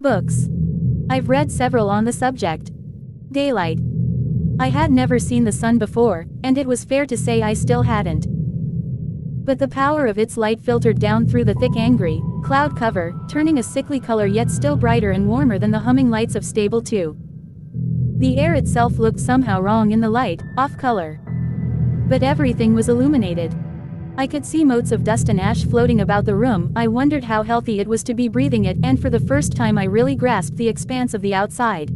Books. I've read several on the subject. Daylight. I had never seen the sun before, and it was fair to say I still hadn't. But the power of its light filtered down through the thick angry cloud cover, turning a sickly color yet still brighter and warmer than the humming lights of Stable 2. The air itself looked somehow wrong in the light, off color. But everything was illuminated. I could see motes of dust and ash floating about the room. I wondered how healthy it was to be breathing it, and for the first time I really grasped the expanse of the outside.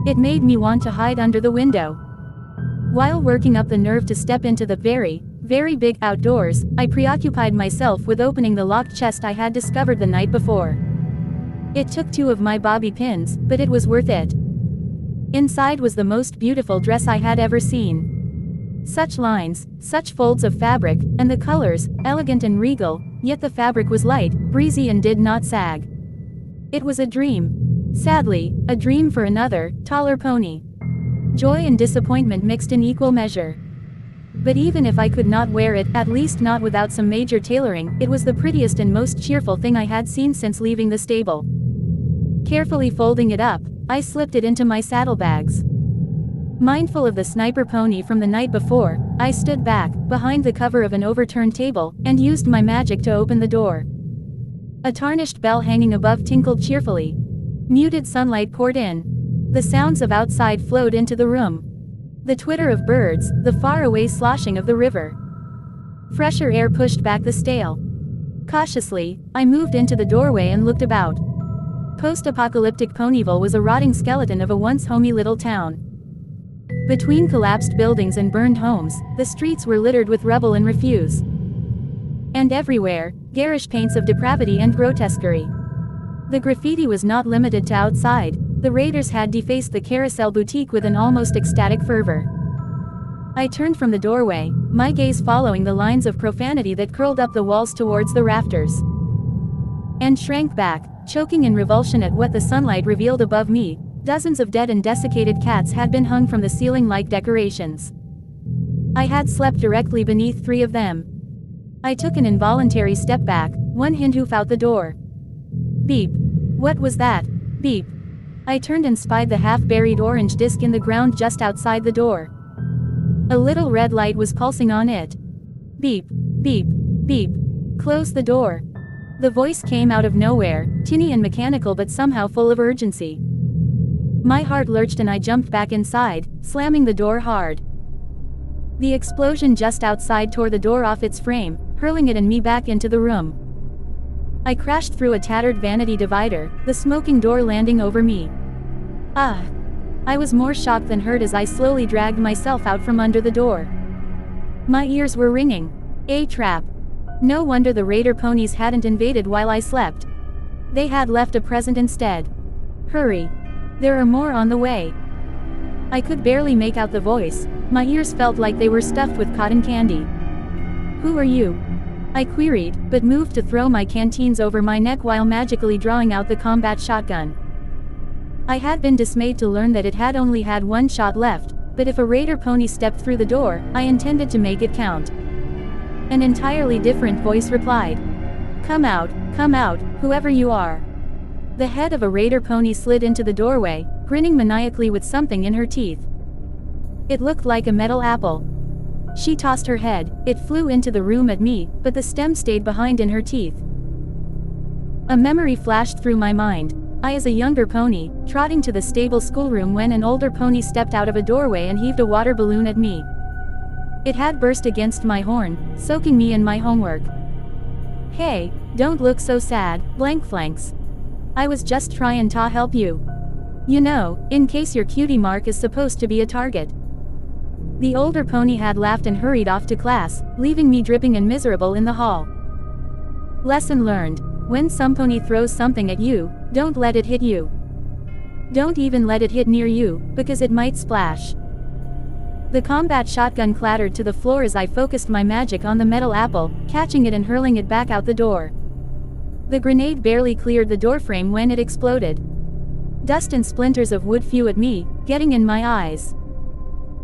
It made me want to hide under the window. While working up the nerve to step into the very, very big outdoors, I preoccupied myself with opening the locked chest I had discovered the night before. It took 2 of my bobby pins, but it was worth it. Inside was the most beautiful dress I had ever seen. Such lines, such folds of fabric, and the colors, elegant and regal, yet the fabric was light, breezy and did not sag. It was a dream. Sadly, a dream for another, taller pony. Joy and disappointment mixed in equal measure. But even if I could not wear it, at least not without some major tailoring, it was the prettiest and most cheerful thing I had seen since leaving the stable. Carefully folding it up, I slipped it into my saddlebags. Mindful of the sniper pony from the night before, I stood back, behind the cover of an overturned table, and used my magic to open the door. A tarnished bell hanging above tinkled cheerfully. Muted sunlight poured in. The sounds of outside flowed into the room. The twitter of birds, the faraway sloshing of the river. Fresher air pushed back the stale. Cautiously, I moved into the doorway and looked about. Post-apocalyptic Ponyville was a rotting skeleton of a once homey little town. Between collapsed buildings and burned homes, the streets were littered with rubble and refuse. And everywhere, garish paints of depravity and grotesquerie. The graffiti was not limited to outside. The raiders had defaced the Carousel boutique with an almost ecstatic fervor. I turned from the doorway, my gaze following the lines of profanity that curled up the walls towards the rafters. And shrank back, choking in revulsion at what the sunlight revealed above me. Dozens of dead and desiccated cats had been hung from the ceiling like decorations. I had slept directly beneath 3 of them. I took an involuntary step back, one hoof out the door. Beep. What was that? Beep. I turned and spied the half-buried orange disc in the ground just outside the door. A little red light was pulsing on it. Beep, beep, beep. Close the door. The voice came out of nowhere, tinny and mechanical but somehow full of urgency. My heart lurched and I jumped back inside, slamming the door hard. The explosion just outside tore the door off its frame, hurling it and me back into the room. I crashed through a tattered vanity divider, the smoking door landing over me. Ah! I was more shocked than hurt as I slowly dragged myself out from under the door. My ears were ringing. A trap. No wonder the raider ponies hadn't invaded while I slept. They had left a present instead. Hurry. There are more on the way. I could barely make out the voice. My ears felt like they were stuffed with cotton candy. Who are you? I queried, but moved to throw my canteens over my neck while magically drawing out the combat shotgun. I had been dismayed to learn that it had only had 1 shot left, but if a raider pony stepped through the door, I intended to make it count. An entirely different voice replied. Come out, whoever you are. The head of a raider pony slid into the doorway, grinning maniacally with something in her teeth. It looked like a metal apple. She tossed her head, it flew into the room at me, but the stem stayed behind in her teeth. A memory flashed through my mind. I as a younger pony, trotting to the stable schoolroom when an older pony stepped out of a doorway and heaved a water balloon at me. It had burst against my horn, soaking me in my homework. Hey, don't look so sad, blank flanks. I was just trying to help you. You know, in case your cutie mark is supposed to be a target. The older pony had laughed and hurried off to class, leaving me dripping and miserable in the hall. Lesson learned. When some pony throws something at you, don't let it hit you. Don't even let it hit near you, because it might splash. The combat shotgun clattered to the floor as I focused my magic on the metal apple, catching it and hurling it back out the door. The grenade barely cleared the doorframe when it exploded. Dust and splinters of wood flew at me, getting in my eyes.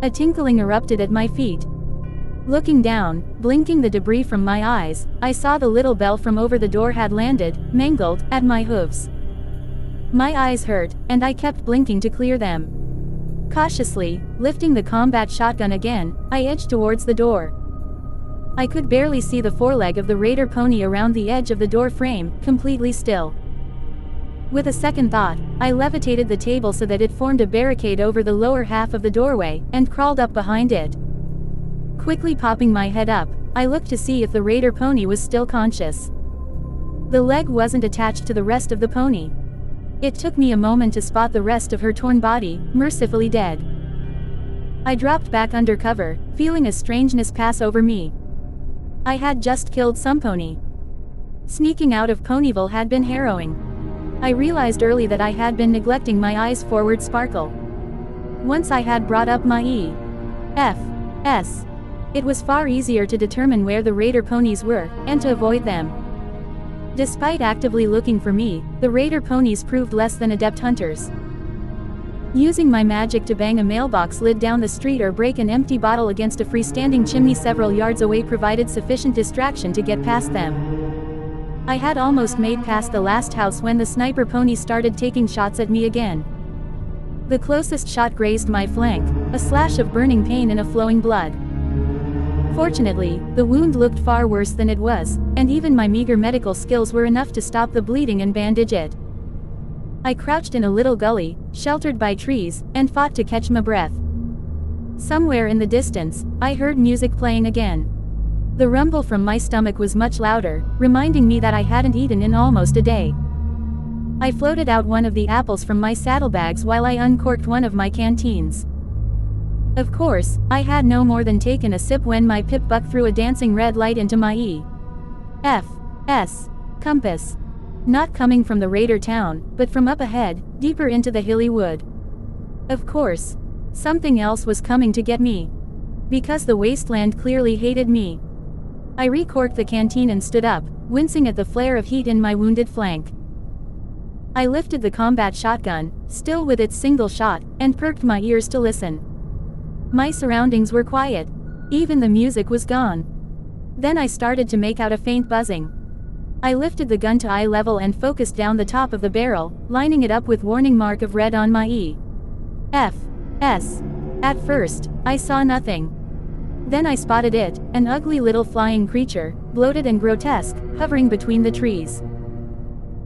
A tinkling erupted at my feet. Looking down, blinking the debris from my eyes, I saw the little bell from over the door had landed, mangled, at my hooves. My eyes hurt, and I kept blinking to clear them. Cautiously, lifting the combat shotgun again, I edged towards the door. I could barely see the foreleg of the raider pony around the edge of the door frame, completely still. With a second thought, I levitated the table so that it formed a barricade over the lower half of the doorway, and crawled up behind it. Quickly popping my head up, I looked to see if the raider pony was still conscious. The leg wasn't attached to the rest of the pony. It took me a moment to spot the rest of her torn body, mercifully dead. I dropped back under cover, feeling a strangeness pass over me. I had just killed some pony. Sneaking out of Ponyville had been harrowing. I realized early that I had been neglecting my eyes forward sparkle. Once I had brought up my E.F.S. It was far easier to determine where the raider ponies were, and to avoid them. Despite actively looking for me, the raider ponies proved less than adept hunters. Using my magic to bang a mailbox lid down the street or break an empty bottle against a freestanding chimney several yards away provided sufficient distraction to get past them. I had almost made past the last house when the sniper pony started taking shots at me again. The closest shot grazed my flank, a slash of burning pain and a flowing blood. Fortunately, the wound looked far worse than it was, and even my meager medical skills were enough to stop the bleeding and bandage it. I crouched in a little gully, sheltered by trees, and fought to catch my breath. Somewhere in the distance, I heard music playing again. The rumble from my stomach was much louder, reminding me that I hadn't eaten in almost a day. I floated out one of the apples from my saddlebags while I uncorked one of my canteens. Of course, I had no more than taken a sip when my pip-buck threw a dancing red light into my E.F.S. compass. Not coming from the raider town, but from up ahead, deeper into the hilly wood. Of course. Something else was coming to get me. Because the wasteland clearly hated me. I recorked the canteen and stood up, wincing at the flare of heat in my wounded flank. I lifted the combat shotgun, still with its single shot, and perked my ears to listen. My surroundings were quiet. Even the music was gone. Then I started to make out a faint buzzing. I lifted the gun to eye level and focused down the top of the barrel, lining it up with warning mark of red on my E.F.S. At first, I saw nothing. Then I spotted it, an ugly little flying creature, bloated and grotesque, hovering between the trees.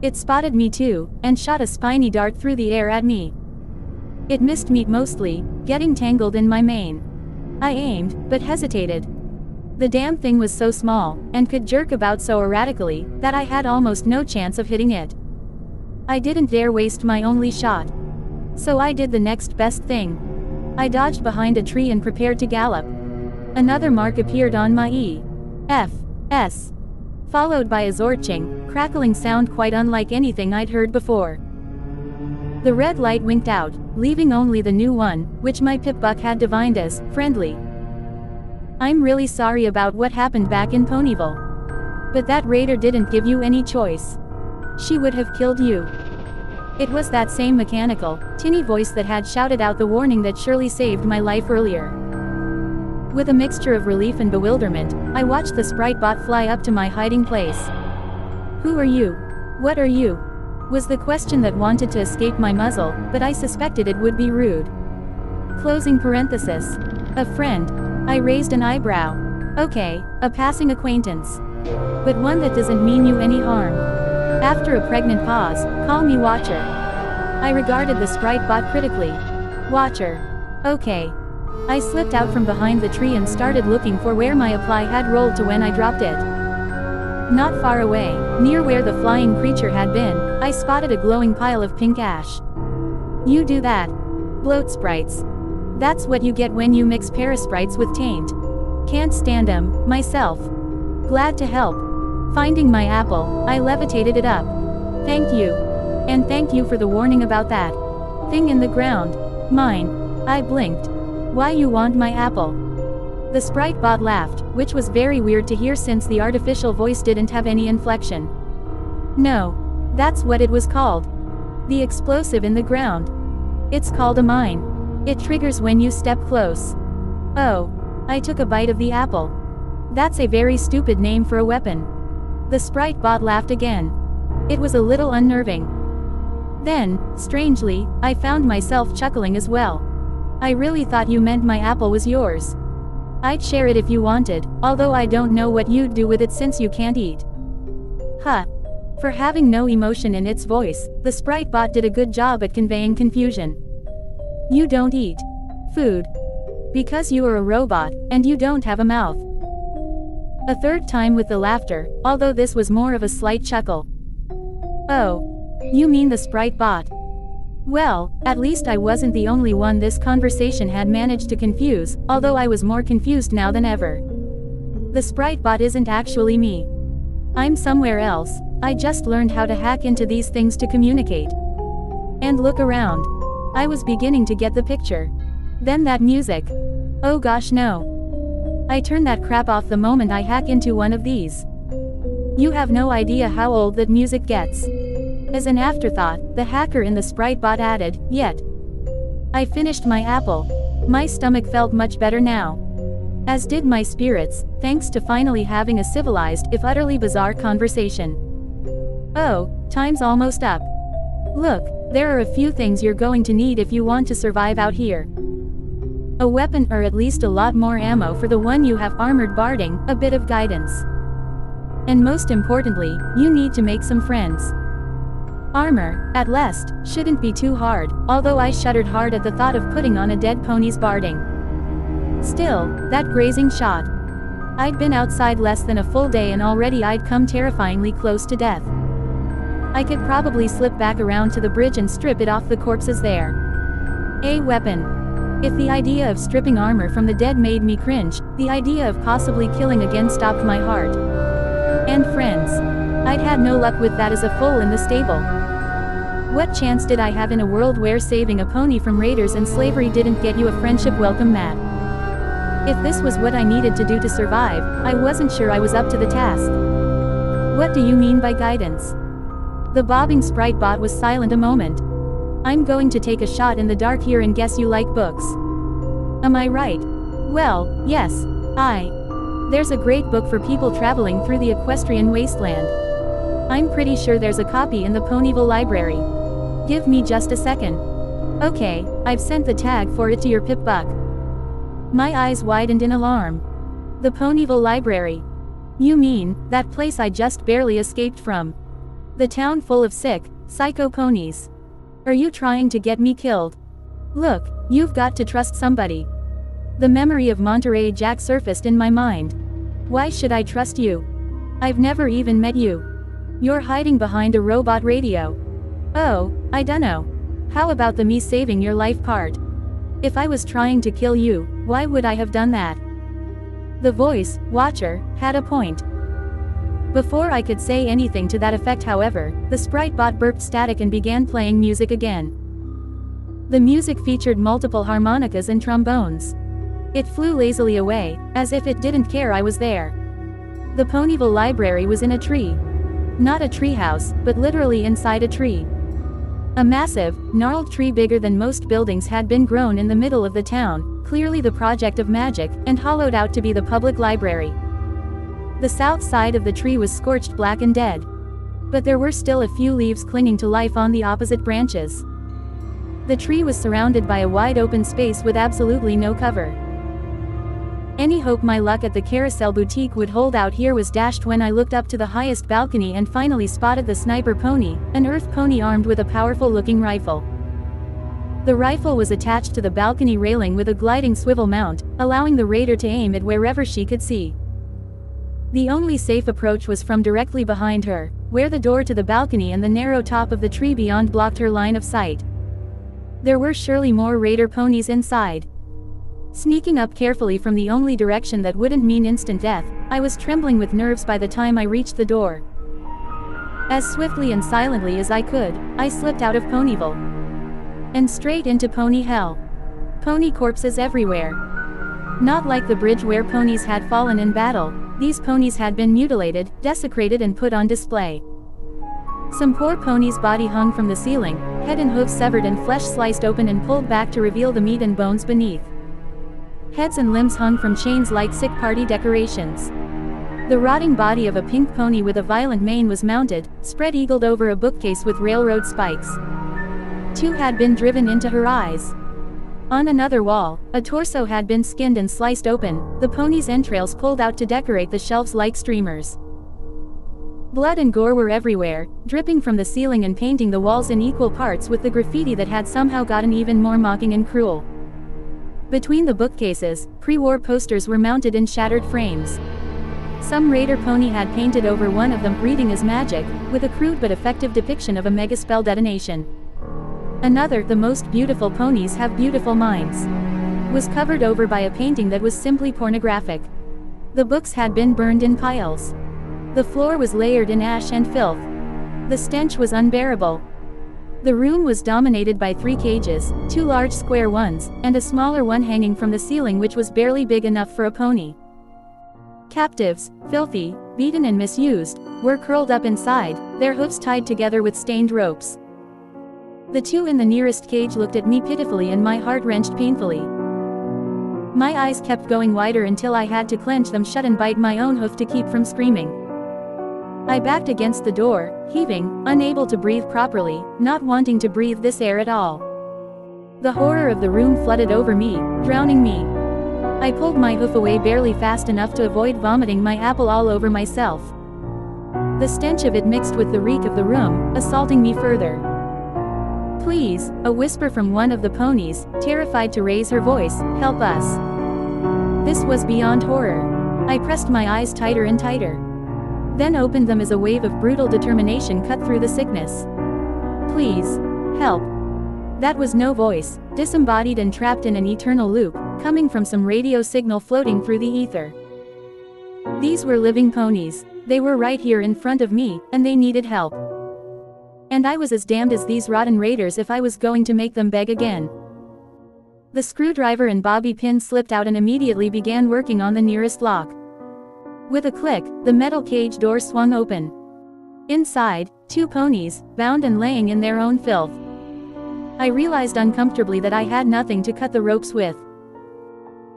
It spotted me too, and shot a spiny dart through the air at me. It missed me mostly, getting tangled in my mane. I aimed, but hesitated. The damn thing was so small, and could jerk about so erratically, that I had almost no chance of hitting it. I didn't dare waste my only shot. So I did the next best thing. I dodged behind a tree and prepared to gallop. Another mark appeared on my E.F.S. followed by a zorching, crackling sound quite unlike anything I'd heard before. The red light winked out, leaving only the new one, which my pip-buck had divined as friendly. I'm really sorry about what happened back in Ponyville. But that raider didn't give you any choice. She would have killed you. It was that same mechanical, tinny voice that had shouted out the warning that surely saved my life earlier. With a mixture of relief and bewilderment, I watched the sprite bot fly up to my hiding place. Who are you? What are you? Was the question that wanted to escape my muzzle, but I suspected it would be rude. Closing parenthesis. A friend. I raised an eyebrow. Okay, a passing acquaintance. But one that doesn't mean you any harm. After a pregnant pause, call me Watcher. I regarded the sprite bot critically. Watcher. Okay. I slipped out from behind the tree and started looking for where my apply had rolled to when I dropped it. Not far away, near where the flying creature had been, I spotted a glowing pile of pink ash. You do that. Bloat sprites. That's what you get when you mix parasprites with taint. Can't stand 'em, myself. Glad to help. Finding my apple, I levitated it up. Thank you. And thank you for the warning about that thing in the ground. Mine. I blinked. Why you want my apple? The sprite bot laughed, which was very weird to hear since the artificial voice didn't have any inflection. No. That's what it was called. The explosive in the ground. It's called a mine. It triggers when you step close. Oh. I took a bite of the apple. That's a very stupid name for a weapon. The sprite bot laughed again. It was a little unnerving. Then, strangely, I found myself chuckling as well. I really thought you meant my apple was yours. I'd share it if you wanted, although I don't know what you'd do with it since you can't eat. Huh. For having no emotion in its voice, the sprite bot did a good job at conveying confusion. You don't eat food because you are a robot, and you don't have a mouth. A third time with the laughter, although this was more of a slight chuckle. Oh. You mean the sprite bot? Well, at least I wasn't the only one this conversation had managed to confuse, although I was more confused now than ever. The sprite bot isn't actually me. I'm somewhere else. I just learned how to hack into these things to communicate. And look around. I was beginning to get the picture. Then that music. Oh gosh no. I turn that crap off the moment I hack into one of these. You have no idea how old that music gets. As an afterthought, the hacker in the sprite bot added, yet. I finished my apple. My stomach felt much better now. As did my spirits, thanks to finally having a civilized, if utterly bizarre conversation. Oh, time's almost up. Look, there are a few things you're going to need if you want to survive out here. A weapon or at least a lot more ammo for the one you have armored barding, a bit of guidance. And most importantly, you need to make some friends. Armor, at least, shouldn't be too hard, although I shuddered hard at the thought of putting on a dead pony's barding. Still, that grazing shot. I'd been outside less than a full day and already I'd come terrifyingly close to death. I could probably slip back around to the bridge and strip it off the corpses there. A weapon. If the idea of stripping armor from the dead made me cringe, the idea of possibly killing again stopped my heart. And friends. I'd had no luck with that as a foal in the stable. What chance did I have in a world where saving a pony from raiders and slavery didn't get you a friendship welcome mat? If this was what I needed to do to survive, I wasn't sure I was up to the task. What do you mean by guidance? The bobbing sprite bot was silent a moment. I'm going to take a shot in the dark here and guess you like books. Am I right? Well, yes. There's a great book for people traveling through the equestrian wasteland. I'm pretty sure there's a copy in the Ponyville library. Give me just a second. Okay, I've sent the tag for it to your Pip Buck. My eyes widened in alarm. The Ponyville library. You mean, that place I just barely escaped from? The town full of sick, psycho ponies. Are you trying to get me killed? Look, you've got to trust somebody. The memory of Monterey Jack surfaced in my mind. Why should I trust you? I've never even met you. You're hiding behind a robot radio. Oh, I dunno. How about the me saving your life part? If I was trying to kill you, why would I have done that? The voice, Watcher, had a point. Before I could say anything to that effect, however, the sprite bot burped static and began playing music again. The music featured multiple harmonicas and trombones. It flew lazily away, as if it didn't care I was there. The Ponyville library was in a tree. Not a treehouse, but literally inside a tree. A massive, gnarled tree bigger than most buildings had been grown in the middle of the town, clearly the project of magic, and hollowed out to be the public library. The south side of the tree was scorched black and dead. But there were still a few leaves clinging to life on the opposite branches. The tree was surrounded by a wide open space with absolutely no cover. Any hope my luck at the Carousel Boutique would hold out here was dashed when I looked up to the highest balcony and finally spotted the sniper pony, an earth pony armed with a powerful-looking rifle. The rifle was attached to the balcony railing with a gliding swivel mount, allowing the raider to aim at wherever she could see. The only safe approach was from directly behind her, where the door to the balcony and the narrow top of the tree beyond blocked her line of sight. There were surely more raider ponies inside. Sneaking up carefully from the only direction that wouldn't mean instant death, I was trembling with nerves by the time I reached the door. As swiftly and silently as I could, I slipped out of Ponyville. And straight into pony hell. Pony corpses everywhere. Not like the bridge where ponies had fallen in battle, these ponies had been mutilated, desecrated and put on display. Some poor pony's body hung from the ceiling, head and hooves severed and flesh sliced open and pulled back to reveal the meat and bones beneath. Heads and limbs hung from chains like sick party decorations. The rotting body of a pink pony with a violent mane was mounted, spread-eagled over a bookcase with railroad spikes. Two had been driven into her eyes. On another wall, a torso had been skinned and sliced open, the pony's entrails pulled out to decorate the shelves like streamers. Blood and gore were everywhere, dripping from the ceiling and painting the walls in equal parts with the graffiti that had somehow gotten even more mocking and cruel. Between the bookcases, pre-war posters were mounted in shattered frames. Some raider pony had painted over one of them, reading as magic, with a crude but effective depiction of a megaspell detonation. Another, the most beautiful ponies have beautiful minds, was covered over by a painting that was simply pornographic. The books had been burned in piles. The floor was layered in ash and filth. The stench was unbearable. The room was dominated by 3 cages, 2 large square ones, and a smaller one hanging from the ceiling which was barely big enough for a pony. Captives, filthy, beaten and misused, were curled up inside, their hoofs tied together with stained ropes. The 2 in the nearest cage looked at me pitifully and my heart wrenched painfully. My eyes kept going wider until I had to clench them shut and bite my own hoof to keep from screaming. I backed against the door, heaving, unable to breathe properly, not wanting to breathe this air at all. The horror of the room flooded over me, drowning me. I pulled my hoof away barely fast enough to avoid vomiting my apple all over myself. The stench of it mixed with the reek of the room, assaulting me further. "Please," a whisper from one of the ponies, terrified to raise her voice, "help us." This was beyond horror. I pressed my eyes tighter and tighter. Then opened them as a wave of brutal determination cut through the sickness. "Please. Help." That was no voice, disembodied and trapped in an eternal loop, coming from some radio signal floating through the ether. These were living ponies. They were right here in front of me, and they needed help. And I was as damned as these rotten raiders if I was going to make them beg again. The screwdriver and bobby pin slipped out and immediately began working on the nearest lock. With a click, the metal cage door swung open. Inside, 2 ponies, bound and laying in their own filth. I realized uncomfortably that I had nothing to cut the ropes with.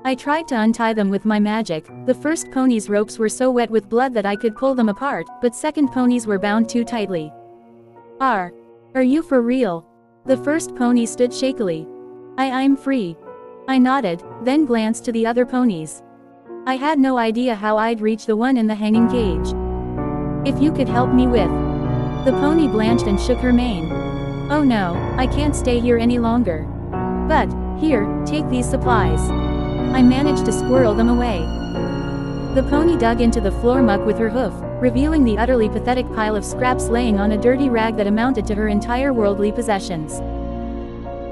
I tried to untie them with my magic. The first pony's ropes were so wet with blood that I could pull them apart, but second ponies were bound too tightly. Are you for real?" The first pony stood shakily. I'm free." I nodded, then glanced to the other ponies. I had no idea how I'd reach the one in the hanging cage. "If you could help me with..." The pony blanched and shook her mane. "Oh no, I can't stay here any longer. But, here, take these supplies." I managed to squirrel them away. The pony dug into the floor muck with her hoof, revealing the utterly pathetic pile of scraps laying on a dirty rag that amounted to her entire worldly possessions.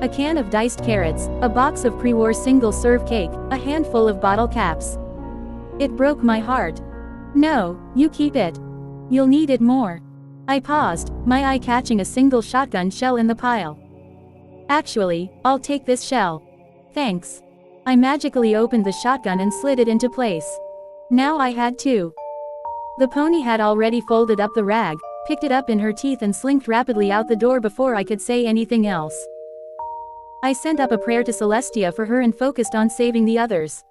A can of diced carrots, a box of pre-war single-serve cake, a handful of bottle caps. It broke my heart. "No, you keep it. You'll need it more." I paused, my eye catching a single shotgun shell in the pile. "Actually, I'll take this shell. Thanks." I magically opened the shotgun and slid it into place. Now I had 2. The pony had already folded up the rag, picked it up in her teeth and slinked rapidly out the door before I could say anything else. I sent up a prayer to Celestia for her and focused on saving the others.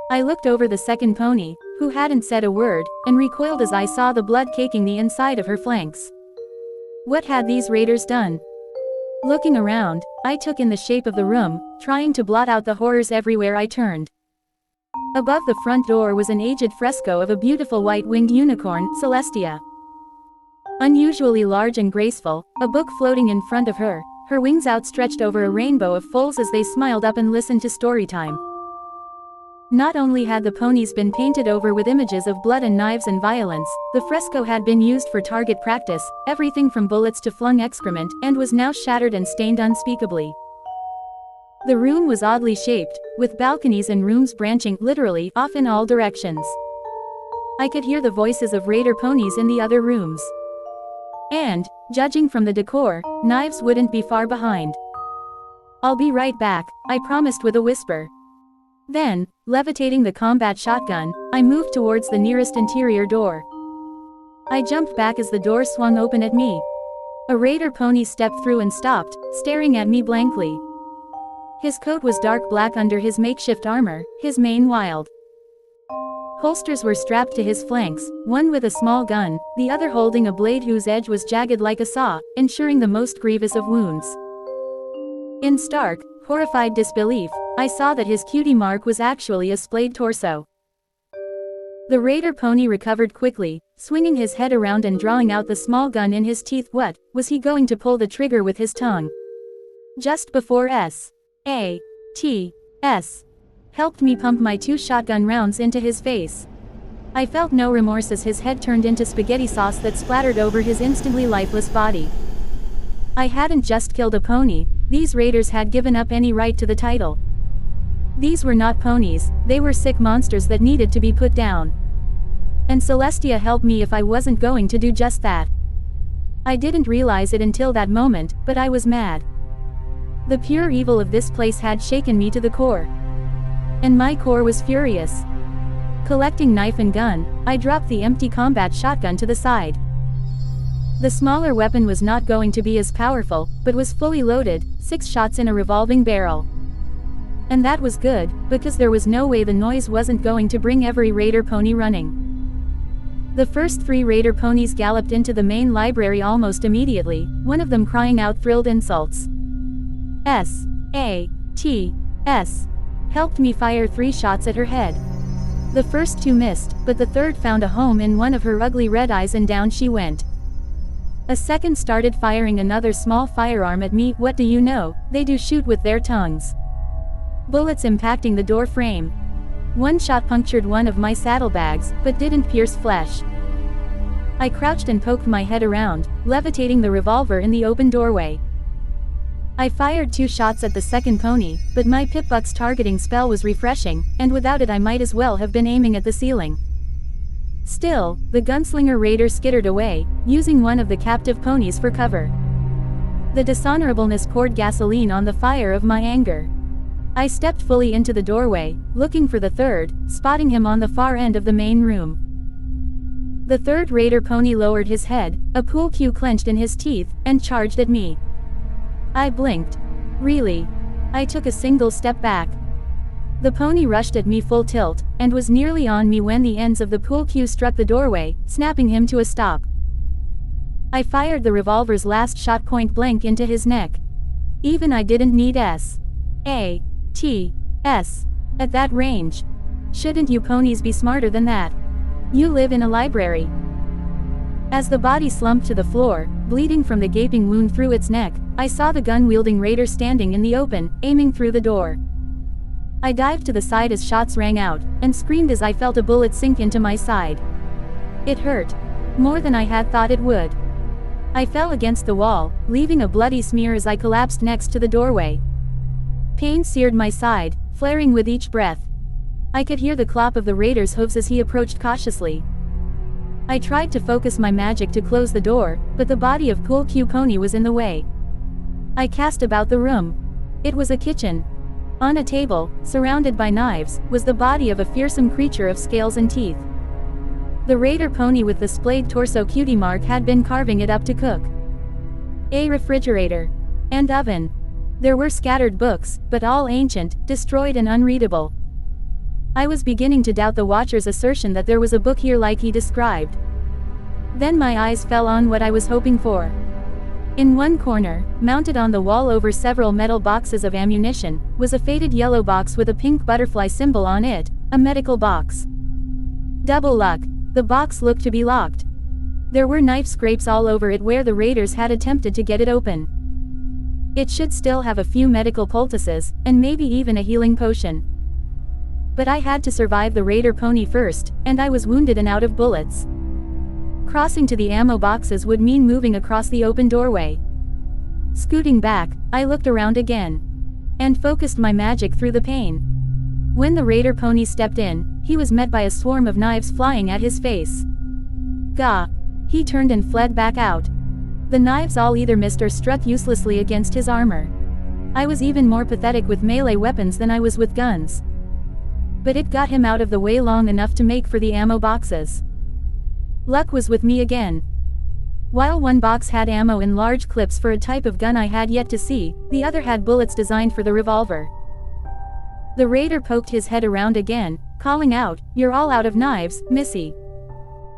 I looked over the second pony, who hadn't said a word, and recoiled as I saw the blood caking the inside of her flanks. What had these raiders done? Looking around, I took in the shape of the room, trying to blot out the horrors everywhere I turned. Above the front door was an aged fresco of a beautiful white-winged unicorn, Celestia. Unusually large and graceful, a book floating in front of her, her wings outstretched over a rainbow of foals as they smiled up and listened to story time. Not only had the ponies been painted over with images of blood and knives and violence, the fresco had been used for target practice, everything from bullets to flung excrement, and was now shattered and stained unspeakably. The room was oddly shaped, with balconies and rooms branching, literally, off in all directions. I could hear the voices of raider ponies in the other rooms. And, judging from the decor, knives wouldn't be far behind. "I'll be right back," I promised with a whisper. Then, levitating the combat shotgun, I moved towards the nearest interior door. I jumped back as the door swung open at me. A raider pony stepped through and stopped, staring at me blankly. His coat was dark black under his makeshift armor, his mane wild. Holsters were strapped to his flanks, one with a small gun, the other holding a blade whose edge was jagged like a saw, ensuring the most grievous of wounds. In stark, horrified disbelief, I saw that his cutie mark was actually a splayed torso. The raider pony recovered quickly, swinging his head around and drawing out the small gun in his teeth. What, was he going to pull the trigger with his tongue? Just before S.A.T.S. helped me pump my 2 shotgun rounds into his face. I felt no remorse as his head turned into spaghetti sauce that splattered over his instantly lifeless body. I hadn't just killed a pony, these raiders had given up any right to the title. These were not ponies, they were sick monsters that needed to be put down. And Celestia helped me if I wasn't going to do just that. I didn't realize it until that moment, but I was mad. The pure evil of this place had shaken me to the core. And my core was furious. Collecting knife and gun, I dropped the empty combat shotgun to the side. The smaller weapon was not going to be as powerful, but was fully loaded, 6 shots in a revolving barrel. And that was good, because there was no way the noise wasn't going to bring every raider pony running. The first 3 raider ponies galloped into the main library almost immediately, one of them crying out thrilled insults. S.A.T.S. helped me fire 3 shots at her head. The first 2 missed, but the third found a home in one of her ugly red eyes and down she went. A second started firing another small firearm at me. What do you know, they do shoot with their tongues. Bullets impacting the door frame. One shot punctured one of my saddlebags, but didn't pierce flesh. I crouched and poked my head around, levitating the revolver in the open doorway. I fired 2 shots at the second pony, but my Pip-Buck's targeting spell was refreshing, and without it I might as well have been aiming at the ceiling. Still, the gunslinger raider skittered away, using one of the captive ponies for cover. The dishonorableness poured gasoline on the fire of my anger. I stepped fully into the doorway, looking for the third, spotting him on the far end of the main room. The third raider pony lowered his head, a pool cue clenched in his teeth, and charged at me. I blinked. Really? I took a single step back. The pony rushed at me full tilt, and was nearly on me when the ends of the pool cue struck the doorway, snapping him to a stop. I fired the revolver's last shot point blank into his neck. Even I didn't need S.A.T.S. at that range. Shouldn't you ponies be smarter than that? You live in a library. As the body slumped to the floor, bleeding from the gaping wound through its neck, I saw the gun-wielding raider standing in the open, aiming through the door. I dived to the side as shots rang out, and screamed as I felt a bullet sink into my side. It hurt. More than I had thought it would. I fell against the wall, leaving a bloody smear as I collapsed next to the doorway. Pain seared my side, flaring with each breath. I could hear the clop of the raider's hooves as he approached cautiously. I tried to focus my magic to close the door, but the body of Pool Cue Pony was in the way. I cast about the room. It was a kitchen. On a table, surrounded by knives, was the body of a fearsome creature of scales and teeth. The raider pony with the splayed torso cutie mark had been carving it up to cook. A refrigerator. And oven. There were scattered books, but all ancient, destroyed and unreadable. I was beginning to doubt the Watcher's assertion that there was a book here like he described. Then my eyes fell on what I was hoping for. In one corner, mounted on the wall over several metal boxes of ammunition, was a faded yellow box with a pink butterfly symbol on it, a medical box. Double luck, the box looked to be locked. There were knife scrapes all over it where the raiders had attempted to get it open. It should still have a few medical poultices, and maybe even a healing potion. But I had to survive the raider pony first, and I was wounded and out of bullets. Crossing to the ammo boxes would mean moving across the open doorway. Scooting back, I looked around again. And focused my magic through the pain. When the raider pony stepped in, he was met by a swarm of knives flying at his face. Gah! He turned and fled back out. The knives all either missed or struck uselessly against his armor. I was even more pathetic with melee weapons than I was with guns. But it got him out of the way long enough to make for the ammo boxes. Luck was with me again. While one box had ammo in large clips for a type of gun I had yet to see, the other had bullets designed for the revolver. The raider poked his head around again, calling out, "You're all out of knives, Missy.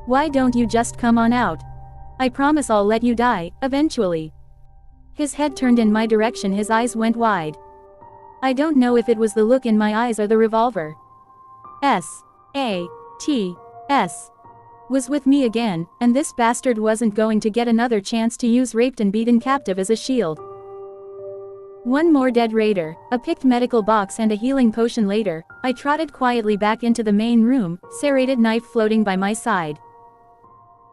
Why don't you just come on out? I promise I'll let you die, eventually." His head turned in my direction, his eyes went wide. I don't know if it was the look in my eyes or the revolver. S.A.T.S. was with me again, and this bastard wasn't going to get another chance to use raped and beaten captive as a shield. One more dead raider, a picked medical box and a healing potion later, I trotted quietly back into the main room, serrated knife floating by my side.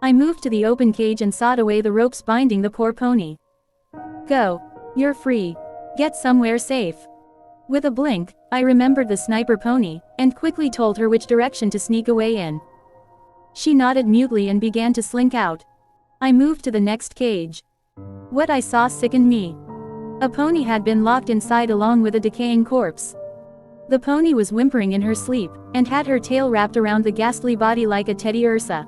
I moved to the open cage and sawed away the ropes binding the poor pony. Go. You're free. Get somewhere safe. With a blink, I remembered the sniper pony, and quickly told her which direction to sneak away in. She nodded mutely and began to slink out. I moved to the next cage. What I saw sickened me. A pony had been locked inside along with a decaying corpse. The pony was whimpering in her sleep, and had her tail wrapped around the ghastly body like a teddy ursa.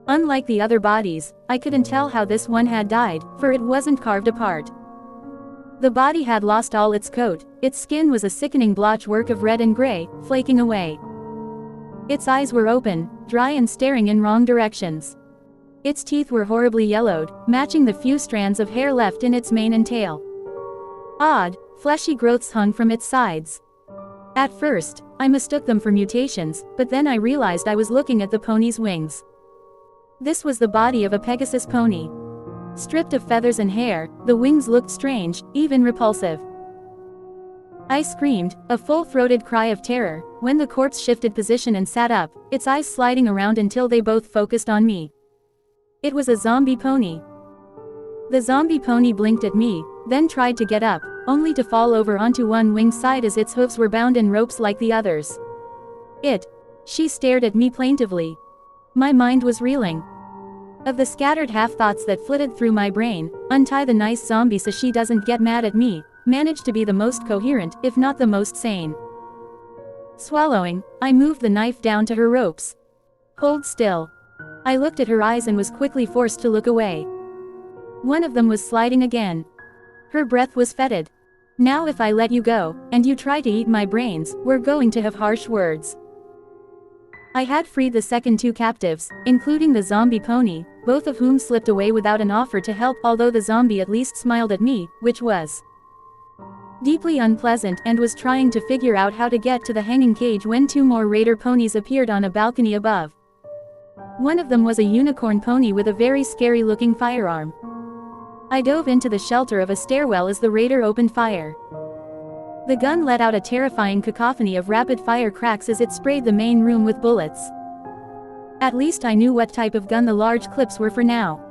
Unlike the other bodies, I couldn't tell how this one had died, for it wasn't carved apart. The body had lost all its coat, its skin was a sickening blotchwork of red and gray, flaking away. Its eyes were open, dry and staring in wrong directions. Its teeth were horribly yellowed, matching the few strands of hair left in its mane and tail. Odd, fleshy growths hung from its sides. At first, I mistook them for mutations, but then I realized I was looking at the pony's wings. This was the body of a Pegasus pony. Stripped of feathers and hair, the wings looked strange, even repulsive. I screamed, a full-throated cry of terror, when the corpse shifted position and sat up, its eyes sliding around until they both focused on me. It was a zombie pony. The zombie pony blinked at me, then tried to get up, only to fall over onto one wing's side as its hooves were bound in ropes like the others. She stared at me plaintively. My mind was reeling. Of the scattered half-thoughts that flitted through my brain, untie the nice zombie so she doesn't get mad at me, managed to be the most coherent, if not the most sane. Swallowing, I moved the knife down to her ropes. Hold still. I looked at her eyes and was quickly forced to look away. One of them was sliding again. Her breath was fetid. Now if I let you go, and you try to eat my brains, we're going to have harsh words. I had freed the second two captives, including the zombie pony, both of whom slipped away without an offer to help, although the zombie at least smiled at me, which was deeply unpleasant, and was trying to figure out how to get to the hanging cage when two more raider ponies appeared on a balcony above. One of them was a unicorn pony with a very scary-looking firearm. I dove into the shelter of a stairwell as the raider opened fire. The gun let out a terrifying cacophony of rapid-fire cracks as it sprayed the main room with bullets. At least I knew what type of gun the large clips were for now.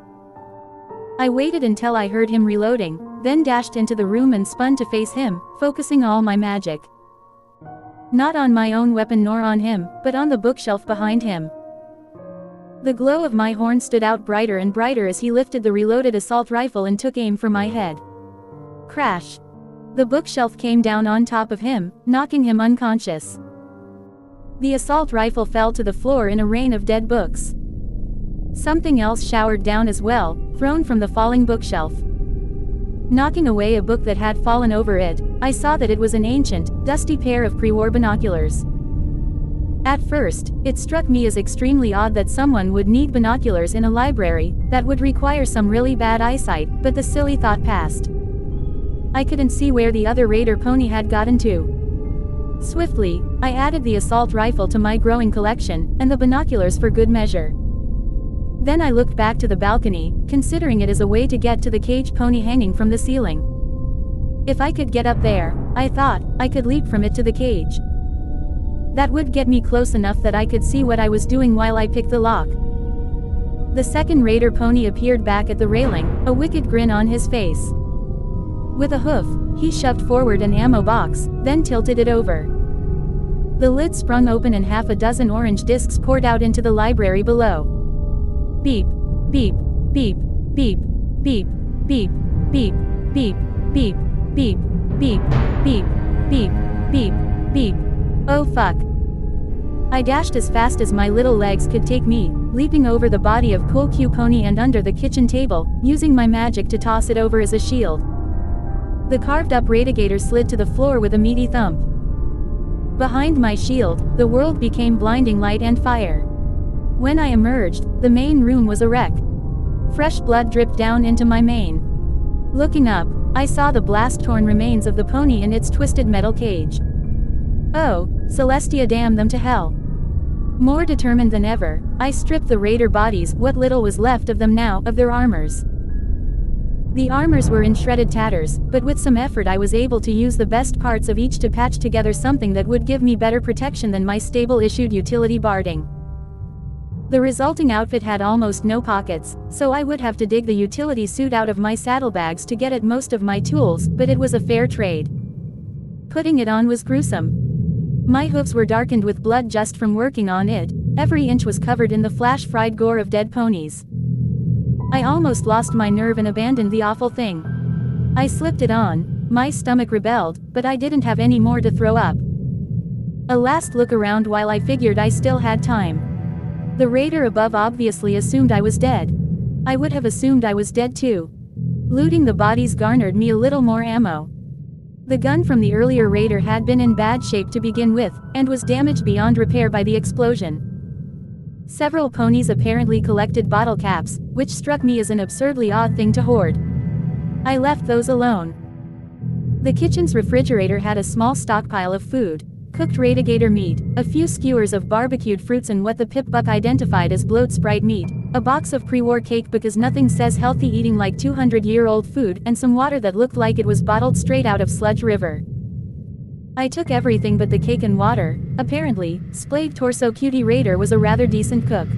I waited until I heard him reloading, then dashed into the room and spun to face him, focusing all my magic. Not on my own weapon nor on him, but on the bookshelf behind him. The glow of my horn stood out brighter and brighter as he lifted the reloaded assault rifle and took aim for my head. Crash! The bookshelf came down on top of him, knocking him unconscious. The assault rifle fell to the floor in a rain of dead books. Something else showered down as well, thrown from the falling bookshelf. Knocking away a book that had fallen over it, I saw that it was an ancient, dusty pair of pre-war binoculars. At first, it struck me as extremely odd that someone would need binoculars in a library, that would require some really bad eyesight, but the silly thought passed. I couldn't see where the other raider pony had gotten to. Swiftly, I added the assault rifle to my growing collection, and the binoculars for good measure. Then I looked back to the balcony, considering it as a way to get to the cage pony hanging from the ceiling. If I could get up there, I thought, I could leap from it to the cage. That would get me close enough that I could see what I was doing while I picked the lock. The second raider pony appeared back at the railing, a wicked grin on his face. With a hoof, he shoved forward an ammo box, then tilted it over. The lid sprung open and half a dozen orange discs poured out into the library below. Beep, beep, beep, beep, beep, beep, beep, beep, beep, beep, beep, beep, beep, beep, beep. Oh fuck. I dashed as fast as my little legs could take me, leaping over the body of Cool Q Pony and under the kitchen table, using my magic to toss it over as a shield. The carved-up radiator slid to the floor with a meaty thump. Behind my shield, the world became blinding light and fire. When I emerged, the main room was a wreck. Fresh blood dripped down into my mane. Looking up, I saw the blast-torn remains of the pony in its twisted metal cage. Oh, Celestia, damn them to hell. More determined than ever, I stripped the raider bodies, what little was left of them now, of their armors. The armors were in shredded tatters, but with some effort I was able to use the best parts of each to patch together something that would give me better protection than my stable-issued utility barding. The resulting outfit had almost no pockets, so I would have to dig the utility suit out of my saddlebags to get at most of my tools, but it was a fair trade. Putting it on was gruesome. My hooves were darkened with blood just from working on it, every inch was covered in the flash-fried gore of dead ponies. I almost lost my nerve and abandoned the awful thing. I slipped it on, my stomach rebelled, but I didn't have any more to throw up. A last look around while I figured I still had time. The raider above obviously assumed I was dead. I would have assumed I was dead too. Looting the bodies garnered me a little more ammo. The gun from the earlier raider had been in bad shape to begin with, and was damaged beyond repair by the explosion. Several ponies apparently collected bottle caps, which struck me as an absurdly odd thing to hoard. I left those alone. The kitchen's refrigerator had a small stockpile of food, cooked radiator meat, a few skewers of barbecued fruits and what the pip-buck identified as bloat sprite meat, a box of pre-war cake because nothing says healthy eating like 200-year-old food, and some water that looked like it was bottled straight out of Sludge River. I took everything but the cake and water. Apparently, Splayed Torso Cutie Raider was a rather decent cook.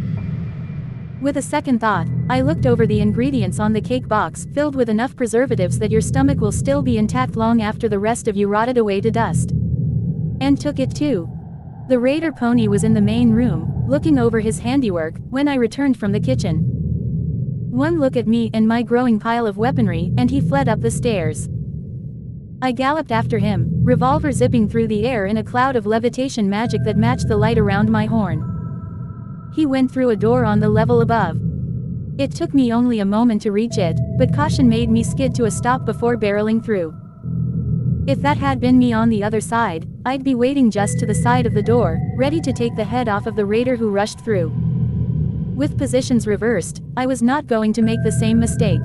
With a second thought, I looked over the ingredients on the cake box, filled with enough preservatives that your stomach will still be intact long after the rest of you rotted away to dust. And took it too. The raider pony was in the main room, looking over his handiwork, when I returned from the kitchen. One look at me and my growing pile of weaponry, and he fled up the stairs. I galloped after him, revolver zipping through the air in a cloud of levitation magic that matched the light around my horn. He went through a door on the level above. It took me only a moment to reach it, but caution made me skid to a stop before barreling through. If that had been me on the other side, I'd be waiting just to the side of the door, ready to take the head off of the raider who rushed through. With positions reversed, I was not going to make the same mistake.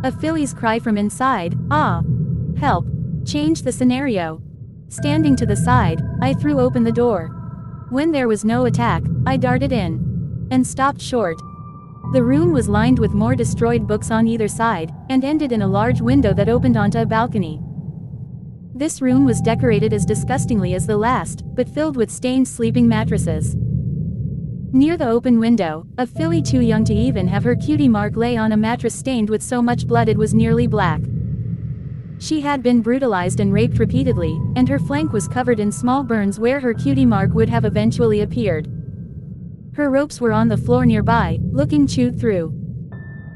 A filly's cry from inside, "Ah! Help!" changed the scenario. Standing to the side, I threw open the door. When there was no attack, I darted in. And stopped short. The room was lined with more destroyed books on either side, and ended in a large window that opened onto a balcony. This room was decorated as disgustingly as the last, but filled with stained sleeping mattresses. Near the open window, a filly too young to even have her cutie mark lay on a mattress stained with so much blood it was nearly black. She had been brutalized and raped repeatedly, and her flank was covered in small burns where her cutie mark would have eventually appeared. Her ropes were on the floor nearby, looking chewed through.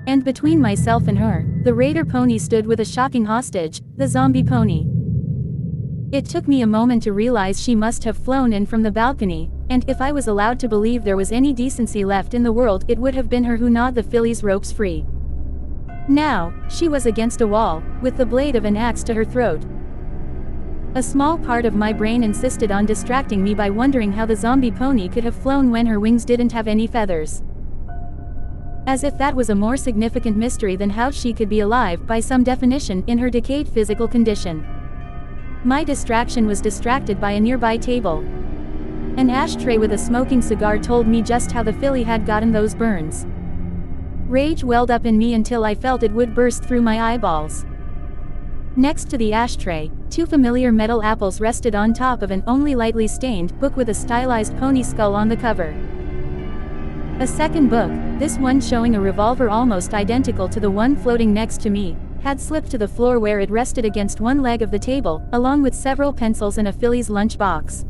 And between myself and her, the raider pony stood with a shocking hostage, the zombie pony. It took me a moment to realize she must have flown in from the balcony, and if I was allowed to believe there was any decency left in the world, it would have been her who gnawed the filly's ropes free. Now, she was against a wall, with the blade of an axe to her throat. A small part of my brain insisted on distracting me by wondering how the zombie pony could have flown when her wings didn't have any feathers. As if that was a more significant mystery than how she could be alive by some definition in her decayed physical condition. My distraction was distracted by a nearby table. An ashtray with a smoking cigar told me just how the filly had gotten those burns. Rage welled up in me until I felt it would burst through my eyeballs. Next to the ashtray, two familiar metal apples rested on top of an only lightly stained book with a stylized pony skull on the cover. A second book, this one showing a revolver almost identical to the one floating next to me, had slipped to the floor where it rested against one leg of the table, along with several pencils and a filly's lunchbox.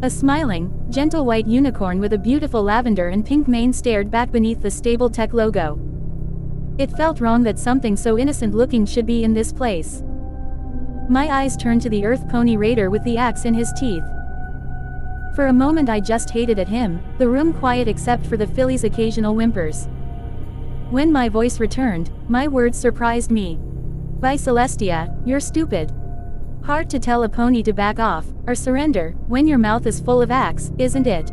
A smiling, gentle white unicorn with a beautiful lavender and pink mane stared back beneath the Stable Tech logo. It felt wrong that something so innocent-looking should be in this place. My eyes turned to the Earth Pony Raider with the axe in his teeth. For a moment I just hated at him, the room quiet except for the filly's occasional whimpers. When my voice returned, my words surprised me. "By Celestia, you're stupid. Hard to tell a pony to back off, or surrender, when your mouth is full of axe, isn't it?"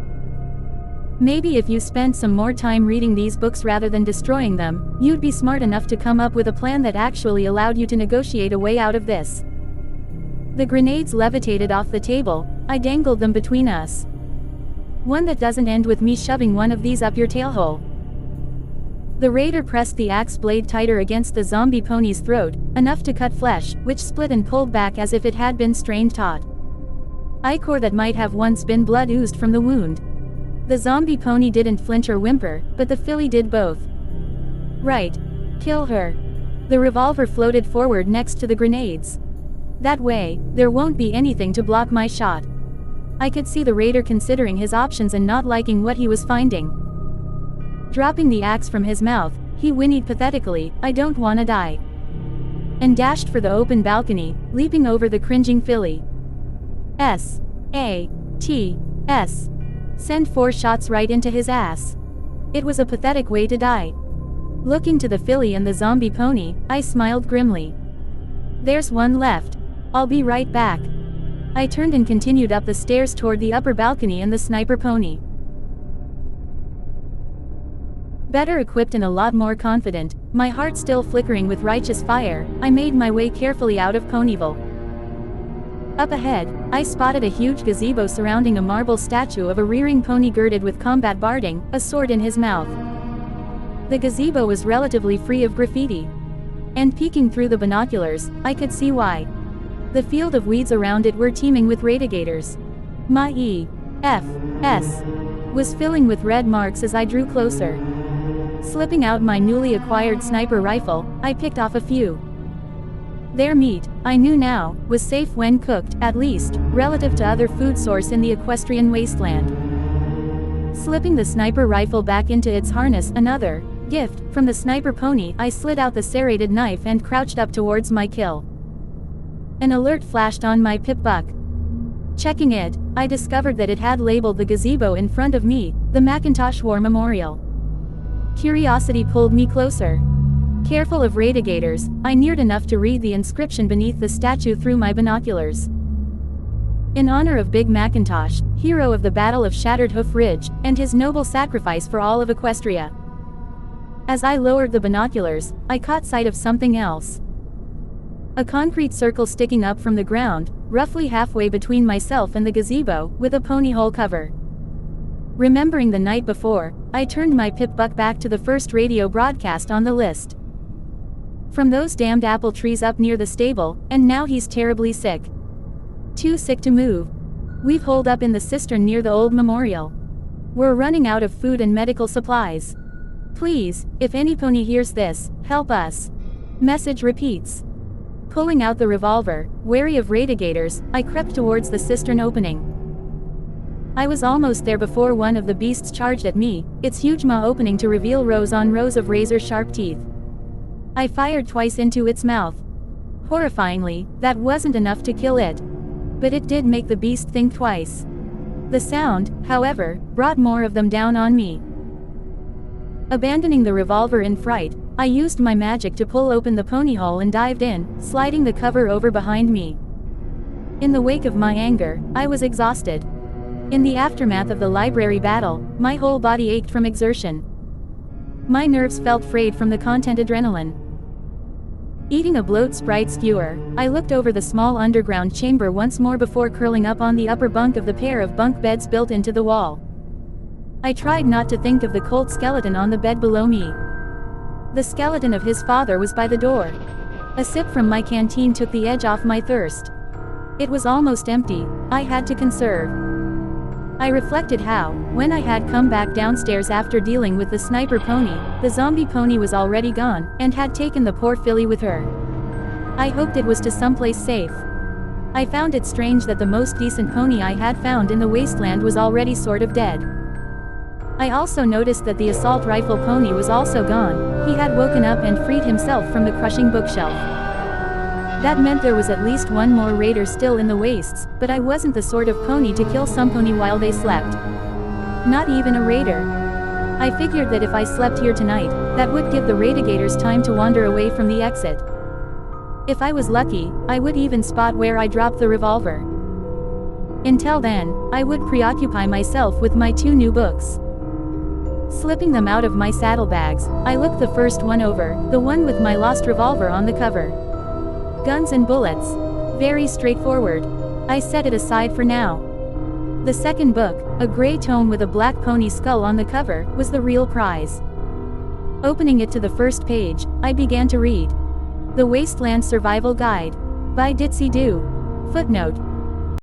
Maybe if you spent some more time reading these books rather than destroying them, you'd be smart enough to come up with a plan that actually allowed you to negotiate a way out of this. The grenades levitated off the table, I dangled them between us. One that doesn't end with me shoving one of these up your tailhole. The raider pressed the axe blade tighter against the zombie pony's throat, enough to cut flesh, which split and pulled back as if it had been strained taut. Ichor that might have once been blood oozed from the wound. The zombie pony didn't flinch or whimper, but the filly did both. Right. Kill her. The revolver floated forward next to the grenades. That way, there won't be anything to block my shot. I could see the raider considering his options and not liking what he was finding. Dropping the axe from his mouth, he whinnied pathetically, "I don't wanna die," and dashed for the open balcony, leaping over the cringing filly. S.A.T.S. Send 4 shots right into his ass. It was a pathetic way to die. Looking to the filly and the zombie pony, I smiled grimly. There's one left. I'll be right back. I turned and continued up the stairs toward the upper balcony and the sniper pony. Better equipped and a lot more confident, my heart still flickering with righteous fire, I made my way carefully out of Ponyville. Up ahead, I spotted a huge gazebo surrounding a marble statue of a rearing pony girded with combat barding, a sword in his mouth. The gazebo was relatively free of graffiti. And peeking through the binoculars, I could see why. The field of weeds around it were teeming with radigators. My E.F.S. was filling with red marks as I drew closer. Slipping out my newly acquired sniper rifle, I picked off a few. Their meat, I knew now, was safe when cooked, at least, relative to other food source in the equestrian wasteland. Slipping the sniper rifle back into its harness, another gift from the sniper pony, I slid out the serrated knife and crouched up towards my kill. An alert flashed on my pip buck. Checking it, I discovered that it had labeled the gazebo in front of me, the Macintosh War Memorial. Curiosity pulled me closer. Careful of radigators, I neared enough to read the inscription beneath the statue through my binoculars. In honor of Big Macintosh, hero of the Battle of Shattered Hoof Ridge, and his noble sacrifice for all of Equestria. As I lowered the binoculars, I caught sight of something else. A concrete circle sticking up from the ground, roughly halfway between myself and the gazebo, with a pony hole cover. Remembering the night before, I turned my pip buck back to the first radio broadcast on the list. From those damned apple trees up near the stable, and now he's terribly sick. Too sick to move. We've holed up in the cistern near the old memorial. We're running out of food and medical supplies. Please, if any pony hears this, help us. Message repeats. Pulling out the revolver, wary of radigators, I crept towards the cistern opening. I was almost there before one of the beasts charged at me, its huge maw opening to reveal rows on rows of razor-sharp teeth. I fired twice into its mouth. Horrifyingly, that wasn't enough to kill it. But it did make the beast think twice. The sound, however, brought more of them down on me. Abandoning the revolver in fright, I used my magic to pull open the pony hole and dived in, sliding the cover over behind me. In the wake of my anger, I was exhausted. In the aftermath of the library battle, my whole body ached from exertion. My nerves felt frayed from the content adrenaline. Eating a bloat Sprite skewer, I looked over the small underground chamber once more before curling up on the upper bunk of the pair of bunk beds built into the wall. I tried not to think of the cold skeleton on the bed below me. The skeleton of his father was by the door. A sip from my canteen took the edge off my thirst. It was almost empty. I had to conserve. I reflected how, when I had come back downstairs after dealing with the sniper pony, the zombie pony was already gone, and had taken the poor filly with her. I hoped it was to someplace safe. I found it strange that the most decent pony I had found in the wasteland was already sort of dead. I also noticed that the assault rifle pony was also gone. He had woken up and freed himself from the crushing bookshelf. That meant there was at least one more raider still in the wastes, but I wasn't the sort of pony to kill some pony while they slept. Not even a raider. I figured that if I slept here tonight, that would give the radigators time to wander away from the exit. If I was lucky, I would even spot where I dropped the revolver. Until then, I would preoccupy myself with my 2 new books. Slipping them out of my saddlebags, I looked the first one over, the one with my lost revolver on the cover. Guns and bullets. Very straightforward. I set it aside for now. The second book, a gray tome with a black pony skull on the cover, was the real prize. Opening it to the first page, I began to read. The Wasteland Survival Guide. By Ditsy Doo. Footnote: